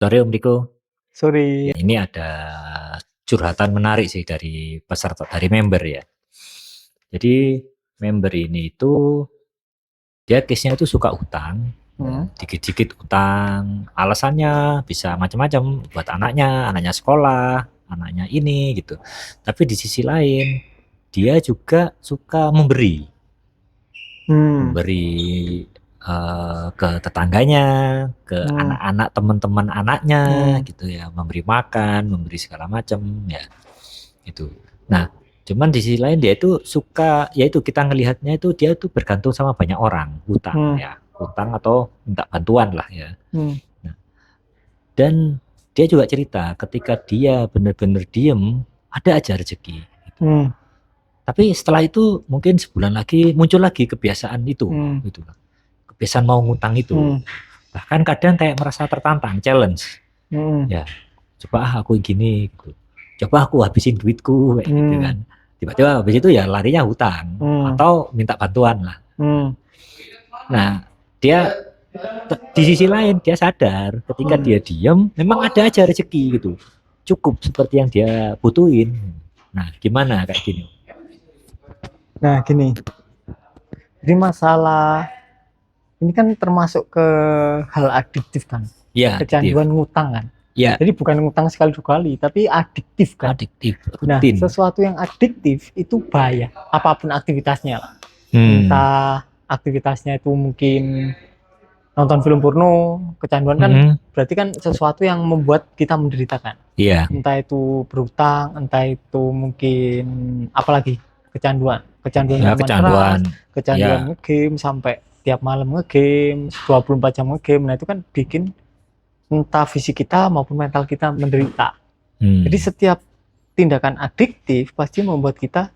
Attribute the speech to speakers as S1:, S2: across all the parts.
S1: Sore Om Riko,
S2: Sorry.
S1: ya ini ada curhatan menarik sih dari peserta, dari member ya. Jadi member ini itu dia case-nya itu suka utang, dikit-dikit utang. Alasannya bisa macam-macam, buat anaknya sekolah, anaknya ini gitu. Tapi di sisi lain dia juga suka memberi ke tetangganya, ke anak-anak teman-teman anaknya gitu ya, memberi makan, memberi segala macam ya gitu. Nah, cuman di sisi lain dia itu suka, yaitu kita ngelihatnya itu dia tuh bergantung sama banyak orang, hutang ya, hutang atau minta bantuan lah ya. Nah, dan dia juga cerita ketika dia benar-benar diem, ada aja rezeki. Gitu. Tapi setelah itu mungkin sebulan lagi muncul lagi kebiasaan itu, gitu. Kebiasaan mau ngutang itu. Bahkan kadang kayak merasa tertantang, challenge. Ya, coba aku gini gitu. Coba aku habisin duitku kayak gitu kan. Tiba-tiba habis itu ya larinya hutang atau minta bantuan lah. Nah, dia di sisi lain dia sadar ketika dia diam memang ada aja rezeki gitu. Cukup seperti yang dia butuhin. Nah, gimana kayak gini?
S2: Nah, gini. Jadi masalah ini kan termasuk ke hal adiktif kan.
S1: Ya,
S2: kecanduan ngutang kan.
S1: Ya.
S2: Jadi bukan ngutang sekali dua kali, tapi adiktif kan.
S1: Adiktif.
S2: Nah, sesuatu yang adiktif itu bahaya. Apapun aktivitasnya lah. Entah aktivitasnya itu mungkin nonton film porno, kecanduan kan berarti kan sesuatu yang membuat kita menderita kan.
S1: Iya.
S2: Entah itu berutang, entah itu mungkin apalagi kecanduan
S1: Ya, kecanduan
S2: ngegame sampai tiap malam ngegame, 24 jam ngegame. Nah, itu kan bikin entah fisik kita maupun mental kita menderita. Jadi setiap tindakan adiktif pasti membuat kita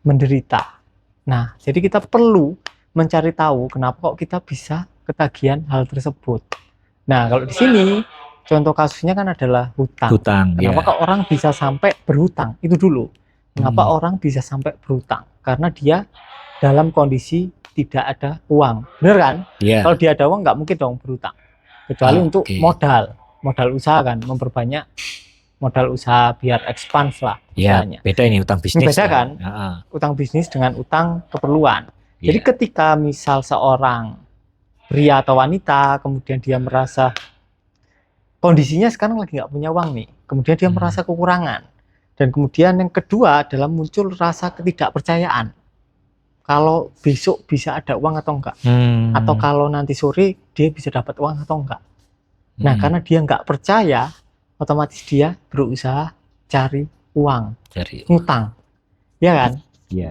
S2: menderita. Nah, jadi kita perlu mencari tahu kenapa kok kita bisa ketagihan hal tersebut. Nah, kalau di sini contoh kasusnya kan adalah hutang. Kenapa kok orang bisa sampai berhutang? Itu dulu. Kenapa orang bisa sampai berhutang? Karena dia dalam kondisi tidak ada uang. Bener kan? Kalau dia ada uang nggak mungkin dong berhutang. Kecuali untuk modal usaha kan, memperbanyak modal usaha biar expand lah usahanya.
S1: Beda ini utang bisnis.
S2: Beda kan? Utang bisnis dengan utang keperluan. Jadi ketika misal seorang pria atau wanita kemudian dia merasa kondisinya sekarang lagi nggak punya uang nih, kemudian dia merasa kekurangan, dan kemudian yang kedua adalah muncul rasa ketidakpercayaan kalau besok bisa ada uang atau enggak, atau kalau nanti sore dia bisa dapat uang atau enggak. Nah, karena dia nggak percaya, otomatis dia berusaha cari uang, ngutang, ya kan?
S1: Iya.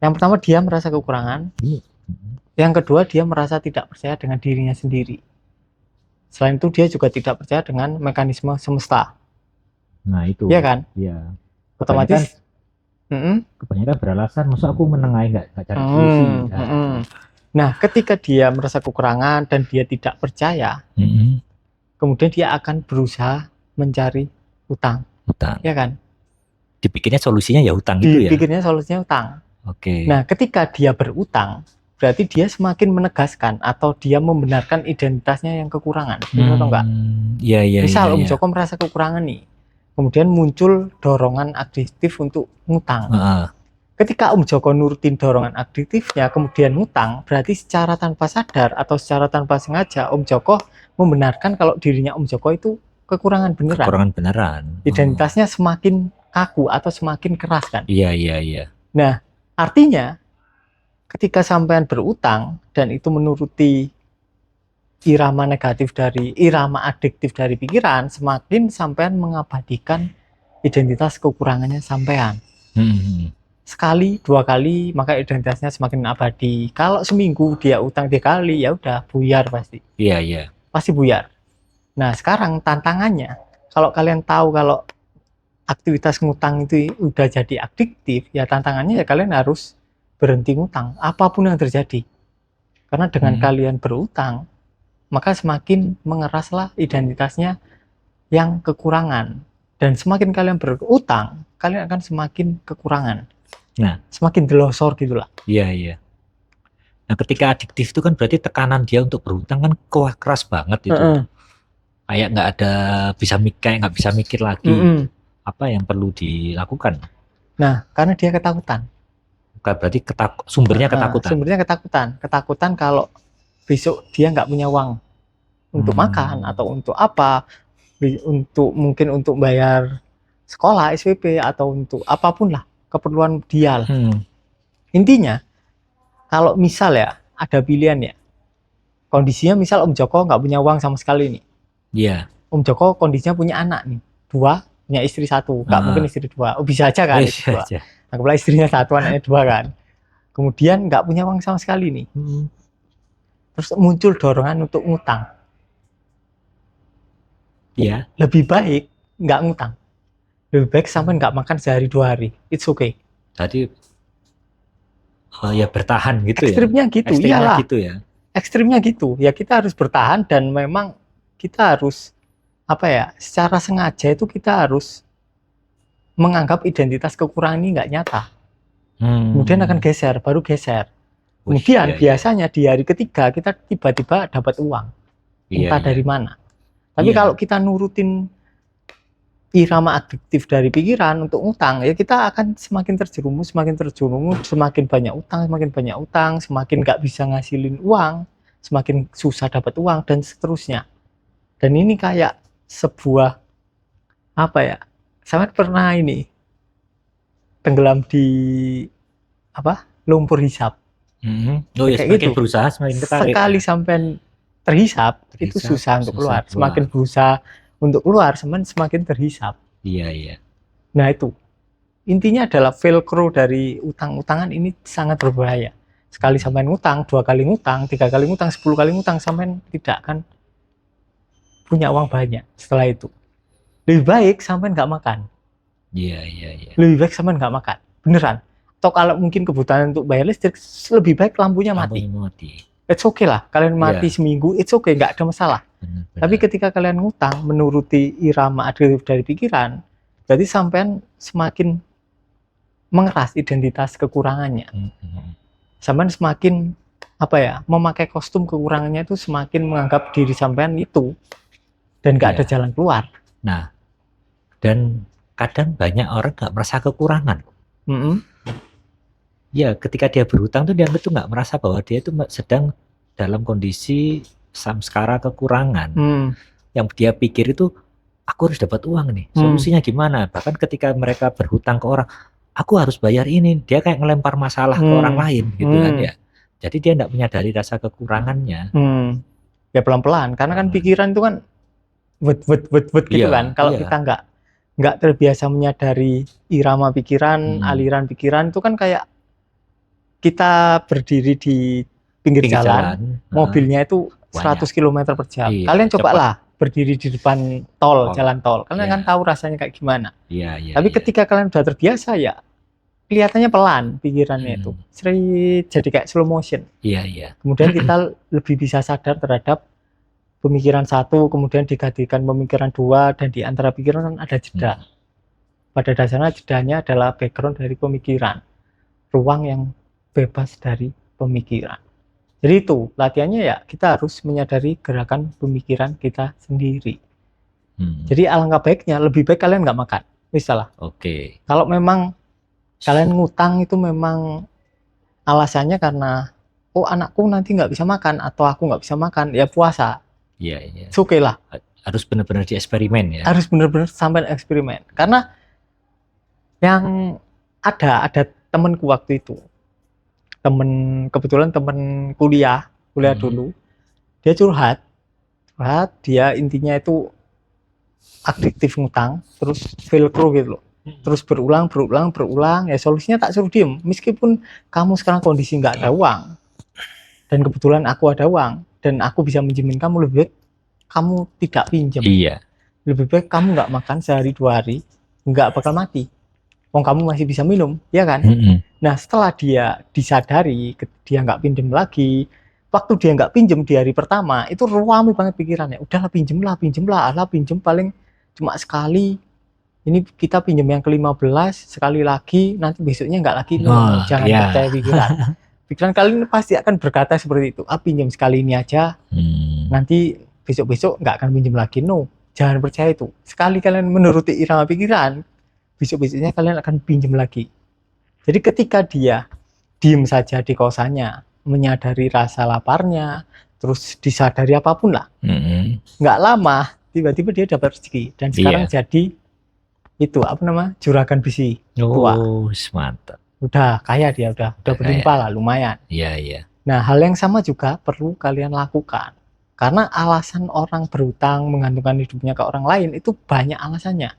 S2: Yang pertama dia merasa kekurangan, yang kedua dia merasa tidak percaya dengan dirinya sendiri. Selain itu dia juga tidak percaya dengan mekanisme semesta.
S1: Nah itu.
S2: Iya kan?
S1: Iya.
S2: Otomatis
S1: kebanyakan beralasan, masa aku menengahi nggak cari solusi.
S2: Nah, ketika dia merasa kekurangan dan dia tidak percaya, kemudian dia akan berusaha mencari utang. Ya kan?
S1: Dipikirnya solusinya ya utang itu ya?
S2: Dipikirnya solusinya utang.
S1: Oke.
S2: Nah, ketika dia berutang, berarti dia semakin menegaskan atau dia membenarkan identitasnya yang kekurangan. Benar atau enggak?
S1: Iya.
S2: Misal Om Joko merasa kekurangan nih, kemudian muncul dorongan adiktif untuk ngutang. Ketika Om Joko nurutin dorongan adiktifnya, kemudian ngutang, berarti secara tanpa sadar atau secara tanpa sengaja Om Joko membenarkan kalau dirinya Om Joko itu kekurangan beneran. Identitasnya semakin kaku atau semakin keras kan?
S1: Iya.
S2: Nah, artinya ketika sampean berutang dan itu menuruti irama adiktif dari pikiran, semakin sampean mengabadikan identitas kekurangannya sampean. Sekali, dua kali, maka identitasnya semakin abadi. Kalau seminggu dia utang 3 kali, ya udah buyar pasti.
S1: Iya.
S2: Pasti buyar. Nah, sekarang tantangannya, kalau kalian tahu kalau aktivitas ngutang itu udah jadi adiktif, ya tantangannya ya kalian harus berhenti ngutang, apapun yang terjadi. Karena dengan kalian berutang, maka semakin mengeraslah identitasnya yang kekurangan. Dan semakin kalian berutang, kalian akan semakin kekurangan.
S1: Nah,
S2: semakin delosor gitulah.
S1: Iya. Nah, ketika adiktif itu kan berarti tekanan dia untuk berhutang kan keras banget itu. kayak nggak bisa mikir lagi apa yang perlu dilakukan.
S2: Nah, karena dia ketakutan.
S1: Bukan berarti sumbernya ketakutan.
S2: Sumbernya ketakutan kalau besok dia nggak punya uang untuk makan atau untuk apa, mungkin untuk bayar sekolah SPP atau untuk apapun lah keperluan dia. Intinya kalau misal ya ada pilihan ya, kondisinya misal Om Joko nggak punya uang sama sekali nih.
S1: Iya.
S2: Om Joko kondisinya punya anak nih 2, punya istri 1, nggak mungkin istri 2. Oh, bisa aja kan istri 2. Anggaplah istrinya 1, anaknya 2 kan. Kemudian nggak punya uang sama sekali nih. Terus muncul dorongan untuk ngutang.
S1: Iya.
S2: Lebih baik nggak ngutang. Lebih baik sampai nggak makan sehari 2 hari. It's okay.
S1: Jadi ya bertahan gitu.
S2: Ekstrimnya
S1: ya.
S2: Gitu.
S1: Ekstrimnya
S2: Iyalah.
S1: gitu ya.
S2: Ekstrimnya gitu. Ya kita harus bertahan dan memang kita harus secara sengaja itu kita harus menganggap identitas kekurangan ini nggak nyata. Kemudian akan baru geser. Kemudian biasanya di hari ketiga kita tiba-tiba dapat uang. Entah dari mana. Tapi kalau kita nurutin irama adiktif dari pikiran untuk utang, ya kita akan semakin terjerumus, semakin banyak utang, semakin nggak bisa ngasilin uang, semakin susah dapat uang, dan seterusnya. Dan ini kayak sebuah saya pernah tenggelam di lumpur hisap.
S1: Kayak gitu. Berusaha semakin ketarik.
S2: Sekali sampai terhisap itu susah untuk keluar. Semakin berusaha untuk keluar, semakin terhisap.
S1: Iya.
S2: Nah itu intinya adalah velcro dari utang-utangan ini sangat berbahaya. Sekali sampai ngutang, 2 kali ngutang, 3 kali ngutang, 10 kali ngutang, sampai tidak akan punya uang banyak setelah itu. Lebih baik sampai nggak makan.
S1: Iya.
S2: Lebih baik sampai nggak makan, beneran. Atau kalau mungkin kebutuhan untuk bayar listrik, lebih baik lampunya mati. It's okay lah, kalian mati seminggu, it's okay, nggak ada masalah. Benar. Tapi ketika kalian ngutang menuruti irama adiktif dari pikiran, berarti sampean semakin mengeras identitas kekurangannya. Sampean semakin memakai kostum kekurangannya itu, semakin menganggap diri sampean itu dan nggak ada jalan keluar.
S1: Nah, dan kadang banyak orang nggak merasa kekurangan. Ya, ketika dia berhutang tuh dia tuh nggak merasa bahwa dia itu sedang dalam kondisi samskara kekurangan. Yang dia pikir itu, aku harus dapat uang nih, solusinya gimana? Bahkan ketika mereka berhutang ke orang, aku harus bayar ini, dia kayak ngelempar masalah ke orang lain gitu kan ya. Jadi dia nggak menyadari rasa kekurangannya.
S2: Ya pelan-pelan, karena kan pikiran itu kan gitu kan. Kalau kita nggak terbiasa menyadari irama pikiran, aliran pikiran, itu kan kayak kita berdiri di pinggir jalan, mobilnya itu 100 km per jam. Kalian cobalah berdiri di depan jalan tol. Kalian kan tahu rasanya kayak gimana. Tapi ketika kalian sudah terbiasa, ya kelihatannya pelan pikirannya itu. Jadi kayak slow motion. Kemudian kita lebih bisa sadar terhadap pemikiran 1, kemudian digantikan pemikiran 2, dan di antara pikiran kan ada jeda. Pada dasarnya jedanya adalah background dari pemikiran. Ruang yang bebas dari pemikiran. Jadi itu latihannya, ya kita harus menyadari gerakan pemikiran kita sendiri. Jadi alangkah baiknya, lebih baik kalian nggak makan. Misalnya, kalau memang kalian ngutang itu memang alasannya karena anakku nanti nggak bisa makan atau aku nggak bisa makan, ya puasa.
S1: It's
S2: okay lah.
S1: Harus benar-benar dieksperimen ya.
S2: Harus benar-benar sampai eksperimen. Karena yang ada temanku waktu itu, kebetulan temen kuliah dulu, dia curhat, dia intinya itu adiktif ngutang, terus velcro gitu loh, terus berulang, ya solusinya tak suruh diem, meskipun kamu sekarang kondisi nggak ada uang, dan kebetulan aku ada uang, dan aku bisa minjemin kamu, lebih baik kamu tidak pinjam, lebih baik kamu nggak makan sehari 2 hari, nggak bakal mati. Kamu masih bisa minum, ya kan? Nah, setelah dia disadari, dia nggak pinjem lagi. Waktu dia nggak pinjem di hari pertama, itu ramai banget pikirannya. Udahlah, pinjemlah, pinjem paling cuma sekali. Ini kita pinjem yang ke-15, sekali lagi, nanti besoknya nggak lagi. Jangan percaya pikiran. Pikiran kalian pasti akan berkata seperti itu. Pinjem sekali ini aja, nanti besok-besok nggak akan pinjam lagi. No, jangan percaya itu. Sekali kalian menuruti irama pikiran, besok-besoknya kalian akan pinjam lagi. Jadi ketika dia diem saja di kosannya, menyadari rasa laparnya, terus disadari apapun lah, nggak lama tiba-tiba dia dapat rezeki dan sekarang jadi itu apa nama juragan besi tua.
S1: Mantap.
S2: Udah kaya dia, udah berlimpah lah, lumayan.
S1: Iya.
S2: Nah, hal yang sama juga perlu kalian lakukan. Karena alasan orang berhutang, menggantungkan hidupnya ke orang lain itu banyak alasannya.